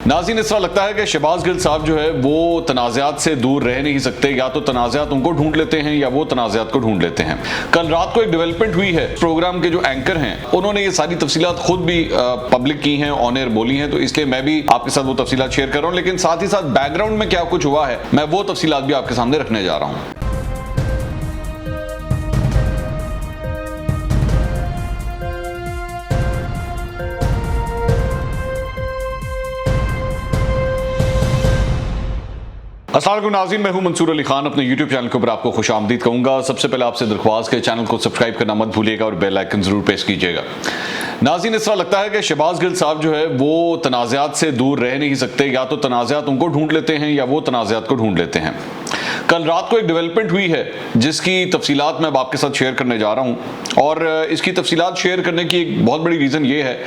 नाज़रीन, इस तरह लगता है कि शहबाज गिल साहब जो है वो तनाज़ात से दूर रह नहीं सकते। या तो तनाज़ात उनको ढूंढ लेते हैं या वो तनाज़ात को ढूंढ लेते हैं। कल रात को एक डेवलपमेंट हुई है, प्रोग्राम के जो एंकर हैं उन्होंने ये सारी तफसीलात खुद भी पब्लिक की हैं, ऑन एयर बोली हैं, तो इसलिए मैं भी आपके साथ वो तफसीलात शेयर कर रहा हूँ। लेकिन साथ ही साथ बैकग्राउंड में क्या कुछ हुआ है मैं वो तफसीलात भी आपके सामने रखने जा रहा हूँ। अस्सलाम वालेकुम नाज़रीन, मैं हूं मंसूर अली खान। अपने YouTube चैनल के ऊपर आपको खुश आमदीद कहूँगा। सबसे पहले आपसे दरख्वास्त के चैनल को सब्सक्राइब करना मत भूलिएगा और बेल आइकन ज़रूर प्रेस कीजिएगा। नाज़रीन, इस तरह लगता है कि शहबाज गिल साहब जो है वो तनाज़ात से दूर रह नहीं सकते। या तो तनाज़ात उनको ढूंढ लेते हैं या वो तनाज़ात को ढूंढ लेते हैं। कल रात को एक डेवलपमेंट हुई है जिसकी तफसीलात मैं अब आपके साथ शेयर करने जा रहा हूँ। और इसकी तफसीलात शेयर करने की एक बहुत बड़ी रीज़न ये है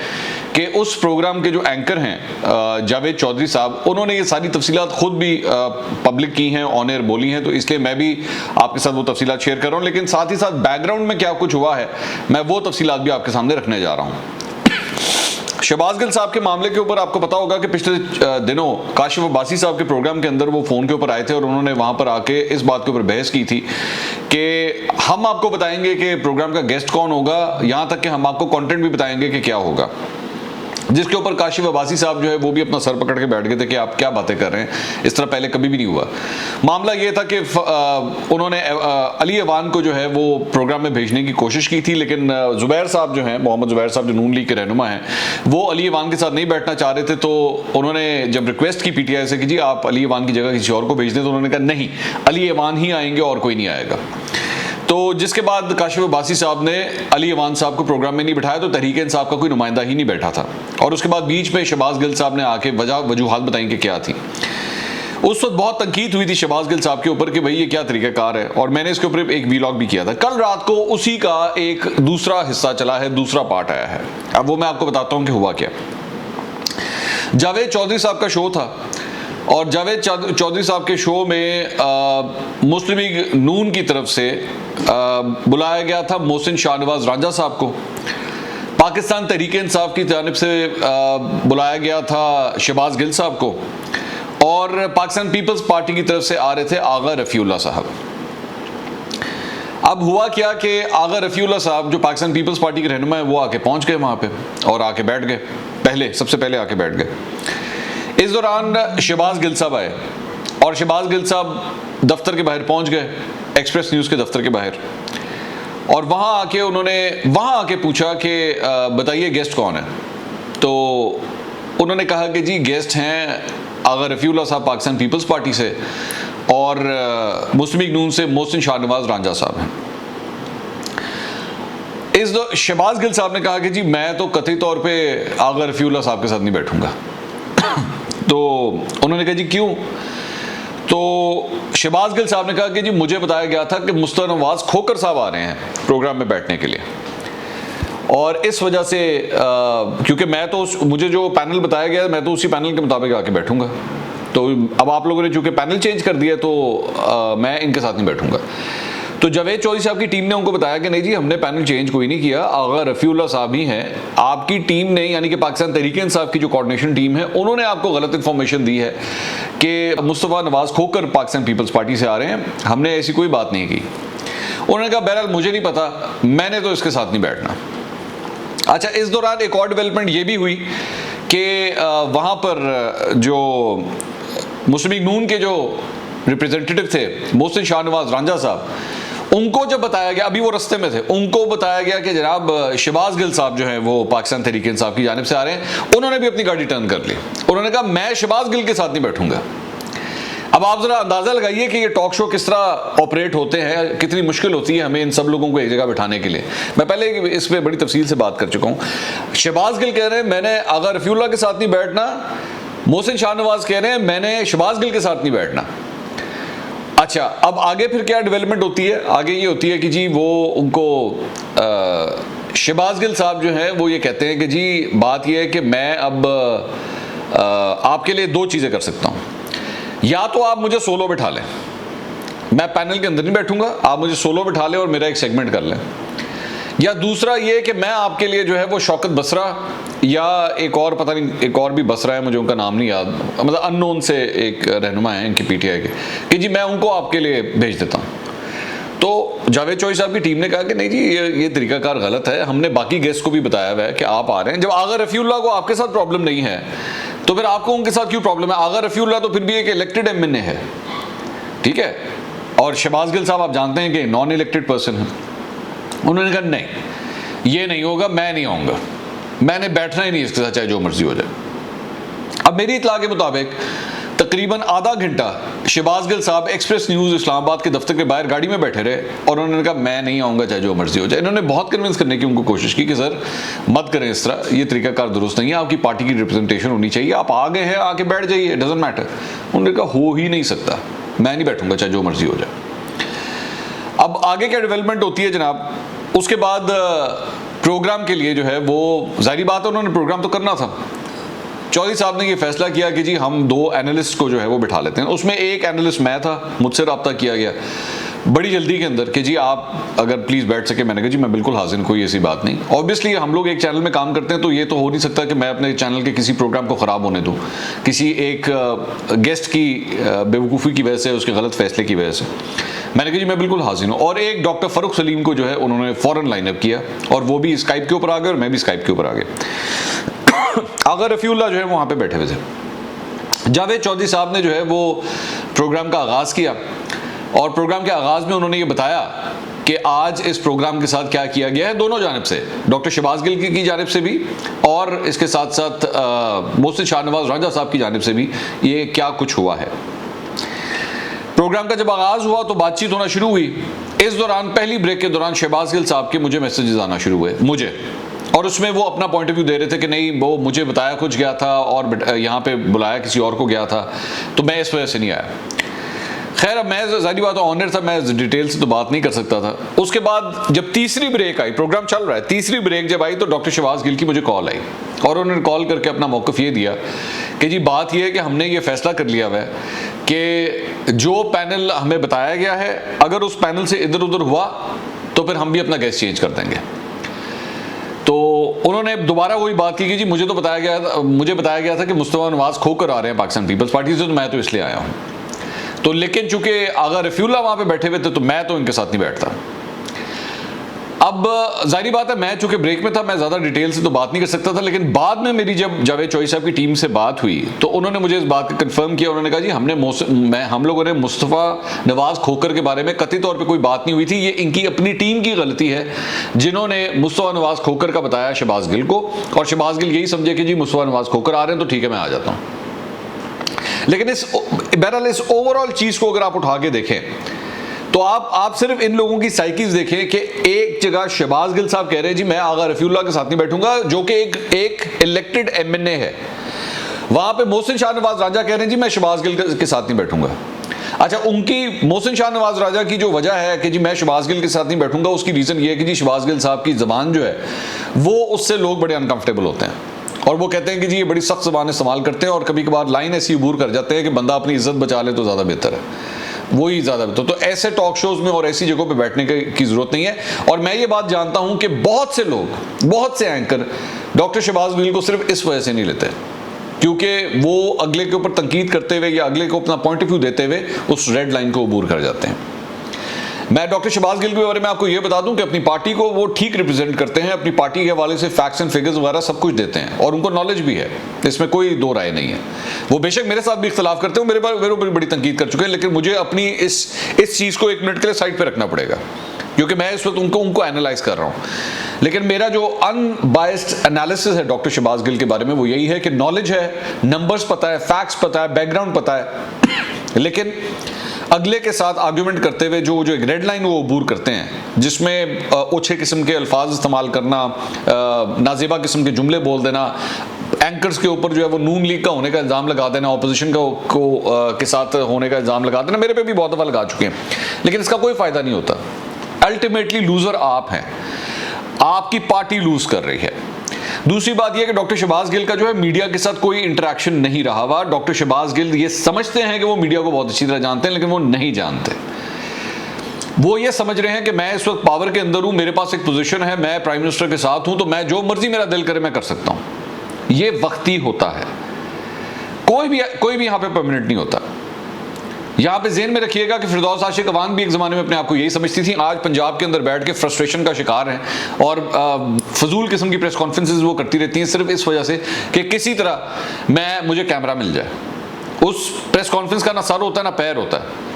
कि उस प्रोग्राम के जो एंकर हैं जावेद चौधरी साहब, उन्होंने ये सारी तफसीलात खुद भी पब्लिक की हैं, ऑन एयर बोली हैं, तो इसलिए मैं भी आपके साथ वो तफसीलात शेयर कर रहा हूँ। लेकिन साथ ही साथ बैकग्राउंड में क्या कुछ हुआ है मैं वो तफसीलात भी आपके सामने रखने जा रहा हूँ। शहबाज गिल साहब के मामले के ऊपर आपको पता होगा कि पिछले दिनों काशिफ अब्बासी साहब के प्रोग्राम के अंदर वो फ़ोन के ऊपर आए थे और उन्होंने वहाँ पर आके इस बात के ऊपर बहस की थी कि हम आपको बताएंगे कि प्रोग्राम का गेस्ट कौन होगा, यहाँ तक कि हम आपको कंटेंट भी बताएंगे कि क्या होगा। जिसके ऊपर काशिफ अब्बासी साहब जो है वो भी अपना सर पकड़ के बैठ गए थे कि आप क्या बातें कर रहे हैं, इस तरह पहले कभी भी नहीं हुआ। मामला ये था कि उन्होंने अली अवान को जो है वो प्रोग्राम में भेजने की कोशिश की थी, लेकिन ज़ुबैर साहब जो हैं, मोहम्मद ज़ुबैर साहब जो नून लीग के रहनुमा हैं, वो अली अवान के साथ नहीं बैठना चाह रहे थे। तो उन्होंने जब रिक्वेस्ट की PTI से कि जी आप अली अवान की जगह किसी और को भेज दें, तो उन्होंने कहा नहीं, अली अवान ही आएंगे और कोई नहीं आएगा। तो जिसके बाद काशिफ अब्बासी साहब ने अली अवान साहब को प्रोग्राम में नहीं बिठाया, तो तहरीक इंसाफ का कोई नुमाइंदा ही नहीं बैठा था। और उसके बाद बीच में शहबाज गिल साहब ने आके वजूहात बताई कि क्या थी। उस वक्त बहुत तनकीद हुई थी शहबाज गिल साहब के ऊपर कि भाई ये क्या तरीक़ाकार है, और मैंने इसके ऊपर एक वीलॉग भी किया था। कल रात को उसी का एक दूसरा हिस्सा चला है, दूसरा पार्ट आया है। अब वो मैं आपको बताता हूँ कि हुआ क्या। जावेद चौधरी साहब का शो था और जावेद चौधरी साहब के शो में मुस्लिम लीग नून की तरफ से बुलाया गया था मोहसिन शाहनवाज रांझा साहब को। पाकिस्तान तहरीक इंसाफ की जानिब से बुलाया गया था शहबाज गिल साहब को, और पाकिस्तान पीपल्स पार्टी की तरफ से आ रहे थे आगा रफ़ीउल्लाह साहब। अब हुआ क्या कि आगा रफ़ीउल्लाह साहब जो पाकिस्तान पीपल्स पार्टी के रहनुमा है वो आके पहुंच गए वहाँ पे और आके बैठ गए, सबसे पहले आके बैठ गए। इस दौरान शहबाज गिल साहब आए और शहबाज गिल साहब दफ्तर के बाहर पहुंच गए, एक्सप्रेस न्यूज़ के दफ्तर के बाहर, और वहाँ आके पूछा कि बताइए गेस्ट कौन है। तो उन्होंने कहा कि जी गेस्ट हैं आगा रफ़ीउल्लाह साहब पाकिस्तान पीपल्स पार्टी से, और मुस्लिम लीग नून से मोहसिन शाहनवाज रांझा साहब हैं। शहबाज गिल साहब ने कहा कि जी मैं तो कतई तौर पे आगा रफ़ीउल्लाह साहब के साथ नहीं बैठूंगा। तो उन्होंने कहा जी क्यों? तो शहबाज गिल साहब ने कहा कि जी मुझे बताया गया था कि मुस्तफा नवाज खोकर साहब आ रहे हैं प्रोग्राम में बैठने के लिए, और इस वजह से क्योंकि मुझे जो पैनल बताया गया मैं तो उसी पैनल के मुताबिक आके बैठूंगा। तो अब आप लोगों ने चूंकि पैनल चेंज कर दिया तो मैं इनके साथ नहीं बैठूंगा। तो जावेद चौधरी साहब की टीम ने उनको बताया कि नहीं जी हमने पैनल चेंज कोई नहीं किया, आगा रफ़ीउल्लाह साहब ही हैं। आपकी टीम ने, यानी कि पाकिस्तान तहरीक इंसाफ की जो कोऑर्डिनेशन टीम है, उन्होंने आपको गलत इन्फॉर्मेशन दी है कि मुस्तफा नवाज खोकर पाकिस्तान पीपल्स पार्टी से आ रहे हैं, हमने ऐसी कोई बात नहीं की। उन्होंने कहा बहरहाल मुझे नहीं पता, मैंने तो इसके साथ नहीं बैठना। अच्छा, इस दौरान एक और डेवलपमेंट ये भी हुई कि वहाँ पर जो मुस्लिम लीग नून के जो रिप्रेजेंटेटिव थे मोहसिन शाहनवाज रांझा साहब, उनको जब बताया गया, अभी वो रास्ते में थे, उनको बताया गया कि जनाब शहबाज गिल साहब जो हैं वो पाकिस्तान तहरीक इंसाफ की जानिब से आ रहे हैं। उन्होंने भी अपनी गाड़ी टर्न कर ली। उन्होंने कहा मैं शहबाज गिल के साथ नहीं बैठूंगा। अब आप जरा अंदाजा लगाइए कि ये टॉक शो किस तरह ऑपरेट होते हैं, कितनी मुश्किल होती है हमें इन सब लोगों को एक जगह बिठाने के लिए। मैं पहले इस पर बड़ी तफसील से बात कर चुका हूँ। शहबाज गिल कह रहे हैं मैंने आगा रफ़ीउल्लाह के साथ नहीं बैठना, मोहसिन शाहनवाज कह रहे हैं मैंने शहबाज गिल के साथ नहीं बैठना। अच्छा, अब आगे फिर क्या डेवलपमेंट होती है? आगे ये होती है कि जी वो उनको शहबाज गिल साहब जो हैं वो ये कहते हैं कि जी बात ये है कि मैं अब आपके लिए दो चीज़ें कर सकता हूँ, या तो आप मुझे सोलो बिठा लें, मैं पैनल के अंदर नहीं बैठूंगा, आप मुझे सोलो बिठा लें और मेरा एक सेगमेंट कर लें, या दूसरा ये कि मैं आपके लिए जो है वो शौकत बसरा या एक और पता नहीं, एक और भी बसरा है, मुझे उनका नाम नहीं याद, मतलब अननोन से एक रहनुमा है इनकी पीटीआई के, कि जी मैं उनको आपके लिए भेज देता हूँ। तो जावेद चौधरी साहब की टीम ने कहा कि नहीं जी ये तरीकाकार गलत है, हमने बाकी गेस्ट को भी बताया हुआ है कि आप आ रहे हैं। जब आगा रफीउल्लाह को आपके साथ प्रॉब्लम नहीं है तो फिर आपको उनके साथ क्यों प्रॉब्लम है? आगा रफीउल्लाह तो फिर भी एक इलेक्टेड एमएनए है, ठीक है, और शहबाज गिल साहब आप जानते हैं कि नॉन इलेक्टेड पर्सन है। उन्होंने कहा नहीं ये नहीं होगा, मैं नहीं आऊँगा, मैंने बैठना ही नहीं इसके साथ, चाहे जो मर्जी हो जाए। अब मेरी इतला के मुताबिक तकरीबन आधा घंटा शहबाज गिल साहब एक्सप्रेस न्यूज़ इस्लामाबाद के दफ्तर के बाहर गाड़ी में बैठे रहे और उन्होंने कहा मैं नहीं आऊँगा चाहे जो मर्जी हो जाए। इन्होंने बहुत कन्विंस करने की उनको कोशिश की कि सर मत करें इस तरह, ये तरीकाकार दुरुस्त नहीं है, आपकी पार्टी की रिप्रेजेंटेशन होनी चाहिए, आप आ गए हैं आके बैठ जाइए, डजंट मैटर। उन्होंने कहा हो ही नहीं सकता, मैं नहीं बैठूंगा चाहे जो मर्जी हो जाए। अब आगे क्या डेवलपमेंट होती है जनाब, उसके बाद प्रोग्राम के लिए जो है वो जाहिर बात है उन्होंने प्रोग्राम तो करना था। चौधरी साहब ने ये फैसला किया कि जी हम 2 एनालिस्ट को जो है वो बिठा लेते हैं। उसमें एक एनालिस्ट मैं था, मुझसे रब्ता किया गया बड़ी जल्दी के अंदर कि जी आप अगर प्लीज़ बैठ सके। मैंने कहा जी मैं बिल्कुल हाजिर, कोई ऐसी बात नहीं। ऑब्वियसली हम लोग एक चैनल में काम करते हैं तो ये तो हो नहीं सकता कि मैं अपने चैनल के किसी प्रोग्राम को ख़राब होने दूँ किसी एक गेस्ट की बेवकूफ़ी की वजह से, उसके गलत फैसले की वजह से। मैंने कहा जी मैं बिल्कुल हाजिर हूँ। और एक डॉक्टर फ़ारूक सलीम को जो है उन्होंने फ़ौरन लाइनअप किया और वो भी स्काइप के ऊपर आ गए और मैं भी स्काइप के ऊपर आ गया। आगा रफीउल्लाह जो है वहाँ पे बैठे हुए थे। जावेद चौधरी साहब ने जो है वो प्रोग्राम का आगाज़ किया और प्रोग्राम के आगाज़ में उन्होंने ये बताया कि आज इस प्रोग्राम के साथ क्या किया गया है दोनों जानब से, डॉक्टर शहबाज गिल की जानब से भी और इसके साथ साथ मोहसिन शाहनवाज राजा साहब की जानब से भी ये क्या कुछ हुआ है। प्रोग्राम का जब आगाज़ हुआ तो बातचीत होना शुरू हुई। इस दौरान पहली ब्रेक के दौरान शहबाज गिल साहब के मुझे मैसेजेस आना शुरू हुए मुझे, और उसमें वो अपना पॉइंट ऑफ व्यू दे रहे थे कि नहीं वो मुझे बताया कुछ गया था और यहाँ पे बुलाया किसी और को गया था तो मैं इस वजह से नहीं आया। खैर अब मैं ज़ाहिर बात ऑनर था, मैं डिटेल से तो बात नहीं कर सकता था। उसके बाद जब तीसरी ब्रेक आई, प्रोग्राम चल रहा है, तीसरी ब्रेक जब आई तो डॉक्टर शहबाज गिल की मुझे कॉल आई और उन्होंने कॉल करके अपना मौक़िफ़ ये दिया कि जी बात यह है कि हमने ये फैसला कर लिया हुआ है कि जो पैनल हमें बताया गया है अगर उस पैनल से इधर उधर हुआ तो फिर हम भी अपना गेस्ट चेंज कर देंगे। तो उन्होंने दोबारा वही बात की कि जी मुझे बताया गया था कि मुस्तफा नवाज खोकर आ रहे हैं पाकिस्तान पीपल्स पार्टी से, तो मैं तो इसलिए आया हूँ। तो लेकिन चूंकि आगा रफीउल्लाह वहाँ पे बैठे हुए थे तो मैं तो इनके साथ नहीं बैठता। अब जाहिर बात है मैं चूंकि ब्रेक में था, मैं ज़्यादा डिटेल से तो बात नहीं कर सकता था, लेकिन बाद में मेरी जब जावेद चौधरी साहब की टीम से बात हुई तो उन्होंने मुझे इस बात को कंफर्म किया। उन्होंने कहा जी हम लोगों ने मुस्तफ़ा नवाज खोकर के बारे में कतई तौर पे कोई बात नहीं हुई थी, ये इनकी अपनी टीम की गलती है जिन्होंने मुस्तफ़ा नवाज खोकर का बताया शहबाज गिल को, और शहबाज गिल यही समझे कि जी मुस्तफ़ा नवाज खोकर आ रहे हैं तो ठीक है मैं आ जाता हूँ। लेकिन बहरहाल इस ओवरऑल चीज़ को अगर आप उठा के देखें तो आप सिर्फ इन लोगों की साइकिल्स देखें कि एक जगह शहबाज गिल साहब कह रहे हैं जी मैं आगा रफीउल्लाह के साथ नहीं बैठूंगा जो कि एक इलेक्टेड एमएनए है, वहां पे मोहसिन शाहनवाज राजा कह रहे हैं जी मैं शहबाज गिल के साथ नहीं बैठूंगा। अच्छा, उनकी मोहसिन शाहनवाज राजा की जो वजह है कि जी मैं शहबाज गिल के साथ नहीं बैठूंगा, उसकी रीज़न ये है कि जी शहबाज गिल साहब की ज़बान जो है वो उससे लोग बड़े अनकंफर्टेबल होते हैं और वो कहते हैं कि जी ये बड़ी सख्त ज़बान इस्तेमाल करते हैं और कभी कभार लाइन ऐसी अबूर कर जाते हैं कि बंदा अपनी इज्जत बचा ले तो ज़्यादा बेहतर है, वही ज़्यादा बेहतर। तो ऐसे टॉक शोज़ में और ऐसी जगहों पे बैठने की ज़रूरत नहीं है। और मैं ये बात जानता हूँ कि बहुत से लोग, बहुत से एंकर डॉक्टर शहबाज गिल को सिर्फ इस वजह से नहीं लेते क्योंकि वो अगले के ऊपर तनकीद करते हुए या अगले को अपना पॉइंट ऑफ व्यू देते हुए उस रेड लाइन को अबूर कर जाते हैं। मैं डॉक्टर शहबाज गिल के बारे में आपको ये बता दूं कि अपनी पार्टी को वो ठीक रिप्रेजेंट करते हैं, अपनी पार्टी के हवाले से फैक्ट्स एंड फिगर्स वगैरह सब कुछ देते हैं और उनको नॉलेज भी है, इसमें कोई दो राय नहीं है। वो बेशक मेरे साथ भी इख्तलाफ करते हो, मेरे ऊपर बड़ी तनकीद कर चुके हैं, लेकिन मुझे अपनी इस चीज़ को 1 मिनट के लिए साइड पर रखना पड़ेगा क्योंकि मैं इस वक्त उनको एनालाइज कर रहा हूँ। लेकिन मेरा जो अनबायस्ड एनालिसिस है डॉक्टर शहबाज गिल के बारे में वो यही है कि नॉलेज है, नंबर्स पता है, फैक्ट्स पता है, बैकग्राउंड पता है, लेकिन अगले के साथ आर्ग्यूमेंट करते हुए जो एक रेड लाइन वो अबूर करते हैं जिसमें ओछे किस्म के अल्फाज इस्तेमाल करना, नाजेबा किस्म के जुमले बोल देना, एंकर्स के ऊपर जो है वो नून लीग का होने का इल्ज़ाम लगा देना, ऑपोजिशन के साथ होने का इल्ज़ाम लगा देना, मेरे पे भी बहुत दफ़ा लगा चुके हैं, लेकिन इसका कोई फ़ायदा नहीं होता। अल्टीमेटली लूज़र आप हैं, आपकी पार्टी लूज़ कर रही है। दूसरी बात यह कि डॉक्टर शहबाज गिल का जो है मीडिया के साथ कोई इंटरेक्शन नहीं रहा हुआ। डॉक्टर शहबाज गिल ये समझते हैं कि वो मीडिया को बहुत अच्छी तरह जानते हैं, लेकिन वो नहीं जानते। वो ये समझ रहे हैं कि मैं इस वक्त पावर के अंदर हूं, मेरे पास एक पोजीशन है, मैं प्राइम मिनिस्टर के साथ हूं, तो मैं जो मर्जी मेरा दिल करे मैं कर सकता हूं। ये वक्ती होता है, कोई भी यहां पे परमानेंट नहीं होता। यहां पे ज़हन में रखिएगा कि फिरदौस आशिक अवान भी एक ज़माने में अपने आप को यही समझती थी, आज पंजाब के अंदर बैठ के फ्रस्ट्रेशन का शिकार हैं और फजूल किस्म की प्रेस कॉन्फ्रेंसेस वो करती रहती हैं सिर्फ इस वजह से कि किसी तरह मुझे कैमरा मिल जाए। उस प्रेस कॉन्फ्रेंस का ना सर होता है ना पैर होता है,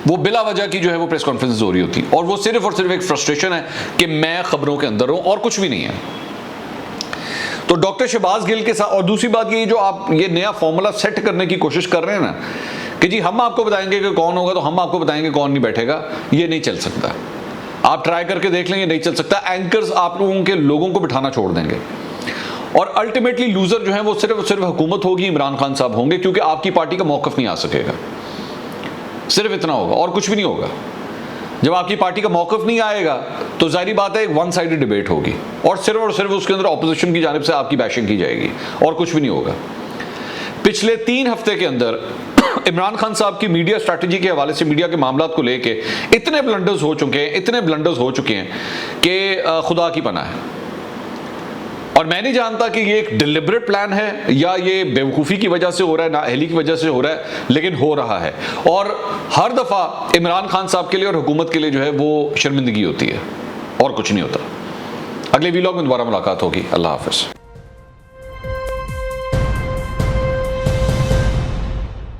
वो बिला वजह की जो है वो प्रेस कॉन्फ्रेंस हो रही होती, और वो सिर्फ और सिर्फ एक फ्रस्ट्रेशन है कि मैं खबरों के अंदर हूं और कुछ भी नहीं है। तो डॉक्टर शहबाज गिल के साथ, और दूसरी बात ये जो आप ये नया फॉर्मूला सेट करने की कोशिश कर रहे हैं ना कि जी हम आपको बताएंगे कि कौन होगा तो हम आपको बताएंगे कौन नहीं बैठेगा, ये नहीं चल सकता। आप ट्राई करके देख लेंगे, नहीं चल सकता। एंकर्स आप लोगों को बिठाना छोड़ देंगे और अल्टीमेटली लूजर जो है वो सिर्फ और सिर्फ हुकूमत होगी, इमरान खान साहब होंगे, क्योंकि आपकी पार्टी का मौकफ नहीं आ सकेगा। सिर्फ इतना होगा और कुछ भी नहीं होगा। जब आपकी पार्टी का मौकफ नहीं आएगा तो जाहिर बात है एक वन साइडेड डिबेट होगी और सिर्फ उसके अंदर ऑपोजिशन की जानिब से आपकी बैशिंग की जाएगी और कुछ भी नहीं होगा। पिछले 3 हफ्ते के अंदर इमरान खान साहब की मीडिया स्ट्रैटेजी के हवाले से, मीडिया के मामलात को लेके इतने ब्लंडर्स हो चुके हैं कि खुदा की पनाह है। और मैं नहीं जानता कि ये एक डिलिबरेट प्लान है या ये बेवकूफ़ी की वजह से हो रहा है, नाअहली की वजह से हो रहा है, लेकिन हो रहा है। और हर दफ़ा इमरान खान साहब के लिए और हुकूमत के लिए जो है वो शर्मिंदगी होती है और कुछ नहीं होता। अगले वीलॉग में दोबारा मुलाकात होगी। अल्लाह हाफ़िज़।